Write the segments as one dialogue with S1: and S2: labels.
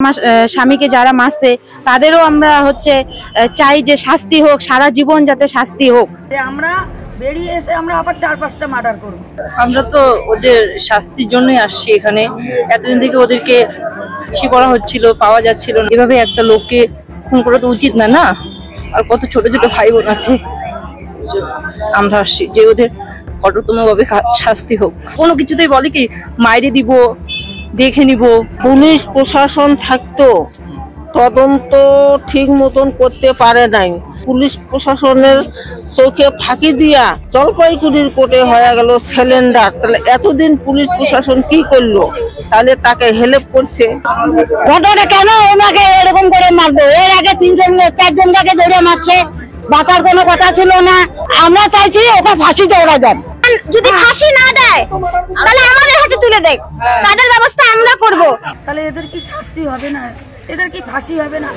S1: আমার স্বামীকে যারা মারছে তাদেরও আমরা চাই যে শাস্তি হোক, সারা জীবন যাতে শাস্তি হোক।
S2: আমরা বেরিয়ে এসে আমরা আবার 4-5টা মার্ডার করব।
S3: আমরা তো ওদের শাস্তির জন্যই আসছি এখানে। এতদিন থেকে ওদেরকে বেশি করা হচ্ছিল, পাওয়া যাচ্ছিল না। এভাবে একটা লোককে খুন করা তো উচিত না, না? আর কত ছোট ছোট ভাই বোন আছে। আমরা আসছি যে ওদের কঠোরতম ভাবে শাস্তি হোক। কোনো কিছুতেই বলে কি মাইরে দিব, দেখে নিব।
S4: পুলিশ প্রশাসন থাকতো, তদন্ত ঠিক মতন করতে পারে নাই। পুলিশ প্রশাসনের চোখে ফাঁকি দিয়া জলপাইগুড়ির কোর্টে হয়ে গেল সিলিন্ডার। তাহলে এতদিন পুলিশ প্রশাসন কি করলো? তাহলে তাকে হেল্প করছে।
S5: ঘটনা কেন ওনাকে এরকম করে মারবো? এর আগে 3-4জনকে ধরে মারছে, বাঁচার কোনো কথা ছিল না। আমরা চাইছি ওকে ফাঁসি দৌড়া দেন।
S6: যদি ফাঁসি না দেয় তাহলে আমাদের হাতে তুলে দেখ, তাদের ব্যবস্থা আমরা করব।
S2: তাহলে এদের কি শাস্তি হবে না? এদের কি ফাঁসি হবে না?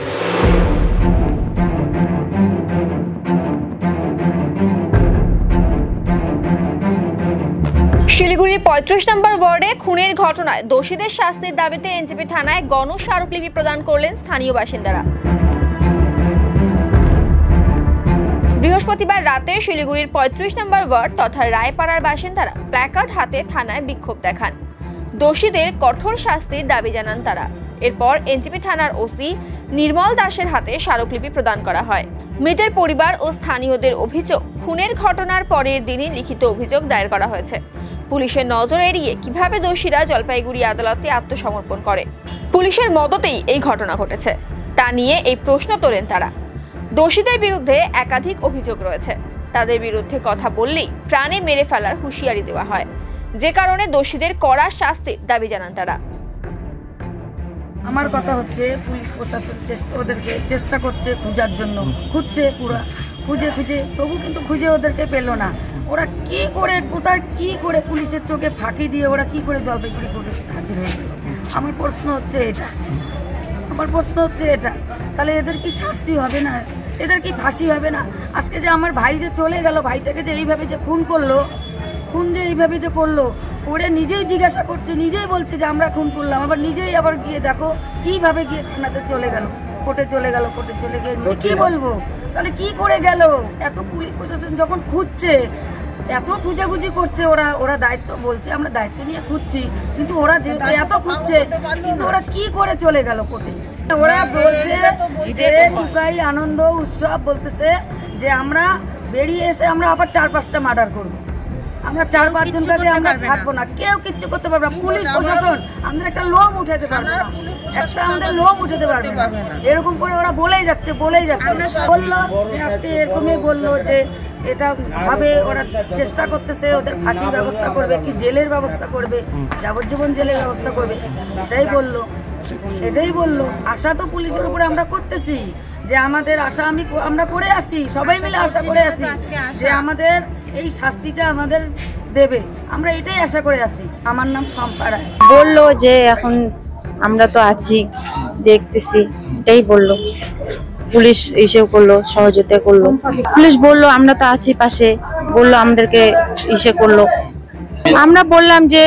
S7: শিলিগুড়ির 35 নম্বর ওয়ার্ডে খুনের ঘটনায় দোষীদের শাস্তির দাবিতে এনজেপি থানায় গণস্মারকলিপি প্রদান করলেন স্থানীয় বাসিন্দারা। বৃহস্পতিবার রাতে শিলিগুড়ির 35 নম্বর ওয়ার্ড তথা রায়পাড়ার বাসিন্দারা প্ল্যাকার্ড হাতে থানায় বিক্ষোভ দেখান। দোষীদের কঠোর শাস্তির দাবি জানান তারা। এরপর এনজেপি থানার ওসি নির্মল দাসের হাতে স্মারকলিপি প্রদান করা হয়। মৃতের পরিবার ও স্থানীয়দের অভিযোগ, খুনের ঘটনার পরের দিনই লিখিত অভিযোগ দায়ের করা হয়েছে। পুলিশের নজর এড়িয়ে কিভাবে দোষীরা জলপাইগুড়ি আদালতে আত্মসমর্পণ করে, পুলিশের মদতেই এই ঘটনা ঘটেছে তা নিয়ে এই প্রশ্ন তোলেন তারা। দোষীদের বিরুদ্ধে একাধিক অভিযোগ রয়েছে। তাদের বিরুদ্ধে কথা বললেই প্রাণে মেরে ফেলার হুঁশিয়ারি দেওয়া হয়, যে কারণে দোষীদের কড়া শাস্তির দাবি জানান তারা।
S2: আমার কথা হচ্ছে পুলিশ প্রশাসন ওদেরকে চেষ্টা করছে খোঁজার জন্য, খুঁজছে পুরা খুঁজে তবু কিন্তু খুঁজে ওদেরকে পেল না। ওরা কি করে, কোথায় কি করে পুলিশের চোখে ফাঁকি দিয়ে ওরা কি করে জলপাইগুড়ি কোর্টে হাজির হয়ে গেল? আমার প্রশ্ন হচ্ছে এটা। তাহলে এদের কি শাস্তি হবে না? এদের কি ফাঁসি হবে না? আজকে যে আমার ভাই যে চলে গেল, ভাইটাকে যে এইভাবে যে খুন এইভাবে যে করলো, ওরে নিজেই জিজ্ঞাসা করছে, নিজেই বলছে যে আমরা খুন করলাম। আবার নিজেই আবার গিয়ে দেখো কিভাবে গিয়ে থানাতে চলে গেল, কোর্টে চলে গিয়ে কি বলবো? তাহলে কি করে গেল? এত পুলিশ প্রশাসন যখন খুঁজছে, এত খুঁজাখুঁজি করছে, ওরা দায়িত্ব বলছে আমরা দায়িত্ব নিয়ে খুঁজছি, কিন্তু ওরা যেহেতু এত খুঁজছে, কিন্তু ওরা কি করে চলে গেল কোর্টে? ওরা বলছে যে টুকাই আনন্দ উৎসব বলতেছে যে আমরা বেরিয়ে এসে আমরা আবার 4-5টা মার্ডার করবো। আমরা 4-5 জন কাছে আমরা থাকবো না, কেউ কিচ্ছু করতে পারবে না। পুলিশ প্রশাসন আমাদের একটা লোম উঠাতে পারবে না, আমাদের লোম উঠাতে পারবে না। এরকম করে ওরা বলেই যাচ্ছে। বললো যে আজকে এরকমই বললো যে এটা ভাবে ওরা চেষ্টা করতেছে, ওদের ফাঁসির ব্যবস্থা করবে, কি জেলের ব্যবস্থা করবে, যাবজ্জীবন জেলের ব্যবস্থা করবে, এটাই বললো। আশা তো পুলিশের উপরে আমরা করতেছি, যে আমাদের আশা আমরা করে আসি, সবাই মিলে আশা করে আসি যে আমাদের এই শাস্তিটা আমাদের দেবে, আমরা এটাই আশা করে আসি। আমার নাম শম্পা রায়।
S1: বললো যে এখন আমরা তো আছি, দেখতেছি, এটাই বললো। পুলিশ এসেও করলো, সহযোগিতা করলো। পুলিশ বললো আমরা তো আছি পাশে, বললো আমাদেরকে করলো। আমরা বললাম যে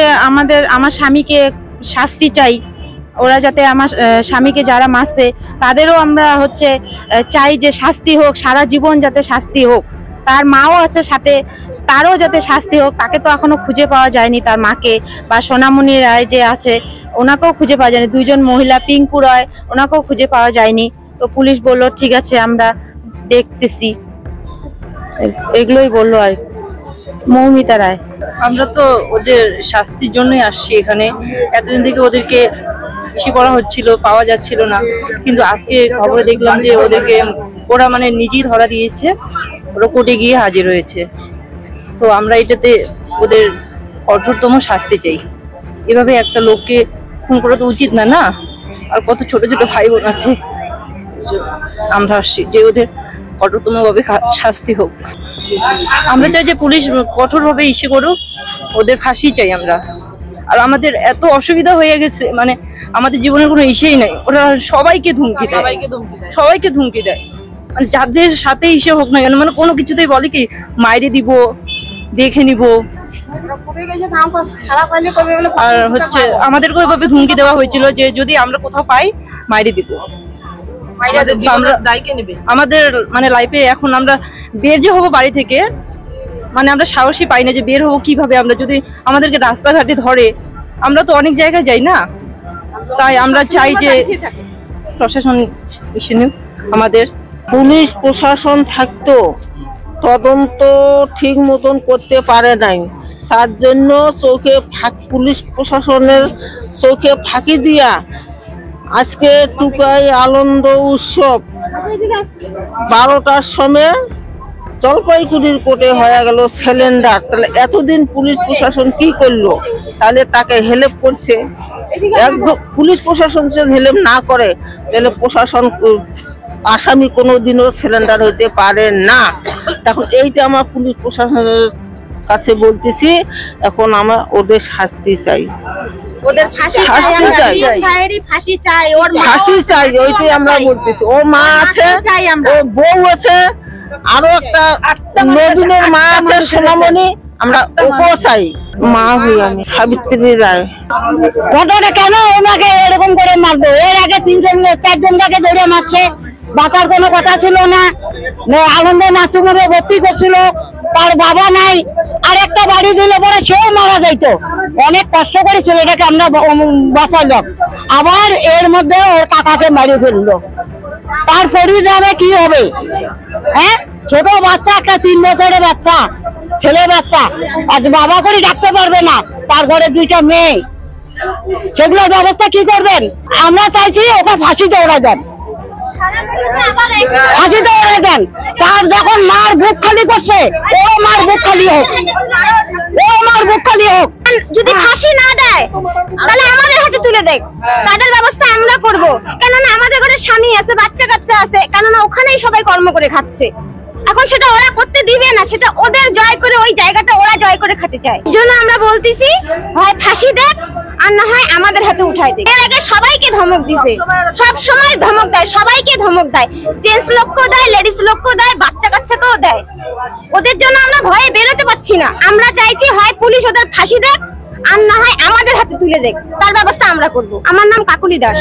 S1: আমার স্বামীকে শাস্তি চাই, ওরা যাতে আমার স্বামীকে যারা মারছে তাদেরও আমরা চাই যে শাস্তি হোক, সারা জীবন যাতে শাস্তি হোক। তার মাও আছে সাথে, তারও যাতে শাস্তি হোক। তাকে তো এখনো খুঁজে পাওয়া যায়নি, তার মাকে। বা সোনামণি রায় যে আছে ওনাকেও খুঁজে পাওয়া যায়নি। 2 জন মহিলা, পিঙ্কু রায়, ওনাকেও খুঁজে পাওয়া যায়নি। তো পুলিশ বললো ঠিক আছে আমরা দেখতেছি, এগুলোই বললো। আর মৌমিতা রায়।
S3: আমরা তো ওদের শাস্তির জন্যই আসছি এখানে। এতদিন থেকে ওদেরকে বেশি করা হচ্ছিল, পাওয়া যাচ্ছিল না। কিন্তু আজকে খবরে দেখলাম যে ওরা নিজেই ধরা দিয়েছে, ওরা কোর্টে গিয়ে হাজির হয়েছে। তো আমরা এটাতে ওদের কঠোরতম শাস্তি চাই। এভাবে একটা লোককে খুন করা তো উচিত না, না? আর কত ছোট ছোট ভাই বোন আছে। আমরা আসছি যে ওদের কঠোরতম ভাবে শাস্তি হোক। আমরা চাই যে পুলিশ কঠোর ভাবে করুক, ওদের ফাঁসি চাই আমরা। আর আমাদের এত অসুবিধা হয়ে গেছে, আমাদের জীবনের কোনো নাই। ওরা সবাইকে ধুমকি দেয়, যাদের সাথে হোক না কেন, কোনো কিছুতেই বলে কি মাইরে দিব, দেখে নিব। আর হচ্ছে আমাদেরকে ওইভাবে ধুমকি দেওয়া হয়েছিল যে যদি আমরা কোথাও পাই মাইরে দিব। আমাদের মানে লাইফে এখন আমরা বের যে হবো বাড়ি থেকে, মানে আমরা সাহসী পাই না যে বের হবো কিভাবে। আমরা যদি আমাদেরকে রাস্তাঘাটে ধরে, আমরা তো অনেক জায়গায় যাই না, তাই আমরা চাই যে প্রশাসন এসে নিক আমাদের।
S4: পুলিশ প্রশাসন থাকতো, তদন্ত ঠিক মতন করতে পারে নাই, তার জন্য পুলিশ প্রশাসনের চোখে ফাঁকি দিয়া আজকে টুকাই আনন্দ উৎসব 12টার সময় জলপাইগুড়ির কোর্টে হয়ে গেল সিলিন্ডার। তাহলে এতদিন পুলিশ প্রশাসন কি করলো? তাহলে তাকে হেল্প করছে। একদম পুলিশ প্রশাসন যে হেল্প না করে তাহলে প্রশাসন আসামি কোনোদিনও সিলিন্ডার হইতে পারে না। এখন এইটা আমার পুলিশ প্রশাসনের কাছে বলতেছি, এখন আমরা ওদের শাস্তি চাই,
S6: ওদের ফাঁসি চাই, ওর
S4: ফাঁসি চাই। ওইটাই আমরা বলতেছি। ওর মা আছে, ওর বউ আছে, আরো একটা নবীনের মা আছে সোনামণি, আমরা ওকেও চাই। মা হই আমি সাবিত্রী রায়।
S5: ঘটনা কেন ওনাকে এরকম করে মারবো? এর আগে 3-4জনকে ধরে মারছে, বাঁচার কোনো কথা ছিল না। আনন্দ নার্সিংহোমে ভর্তি করছিল, তার বাবা নাই, আর একটা বাড়ি দিলে পরে সেও মারা যাইতো। অনেক কষ্ট করে ছেলেটাকে আমরা বাঁচালাম, আবার এর মধ্যে ওর কাকাকে মারি ফেললো। তার পরিণামে কি হবে? হ্যাঁ, ছোট বাচ্চা, একটা 3 বছরের বাচ্চা, ছেলে বাচ্চা, আজ বাবা করে ডাকতে পারবে না, তার ঘরে 2টা মেয়ে, সেগুলোর ব্যবস্থা কি করবেন? আমরা চাইছি ওকে ফাঁসি দৌড়ায় দেন, ফাঁসি দৌড়ায় দেন। তার যখন মার বুক খালি করছে, ও মার বুক খালি হোক, ও মার বুক খালি হোক।
S6: যদি ফাঁসি না দেয় তাহলে আমাদের হাতে তুলে দেখ, তাদের ব্যবস্থা আমরা করব। কেননা আমাদের ঘরে স্বামী আছে, বাচ্চা কাচ্চা আছে, কেননা ওখানেই সবাই কর্ম করে খাচ্ছে। এখন সেটা ওরা করতে দিবে না, সেটা ওদের জয় করে, ওই জায়গাটা ওরা জয় করে খেতে চায়। জন্য আমরা বলতেছি, হয় ফাঁসি দেখ আর না হয় আমাদের হাতে উঠাই দেখ। এর আগে সবাইকে ধমক দিছে, সব সময় ধমক দেয়, সবাইকে ধমক দেয়, জেন্টস লোককেও দেয়, লেডিস লোককেও দেয়, বাচ্চা কাচ্চাকেও দেয়। ওদের জন্য আমরা ভয়ে বেরোতে পারছি না। আমরা চাইছি হয় পুলিশ ওদের ফাঁসি দেখ আর না হয় আমাদের হাতে তুলে দেখ, তার ব্যবস্থা আমরা করব। আমার নাম কাকুলি দাস।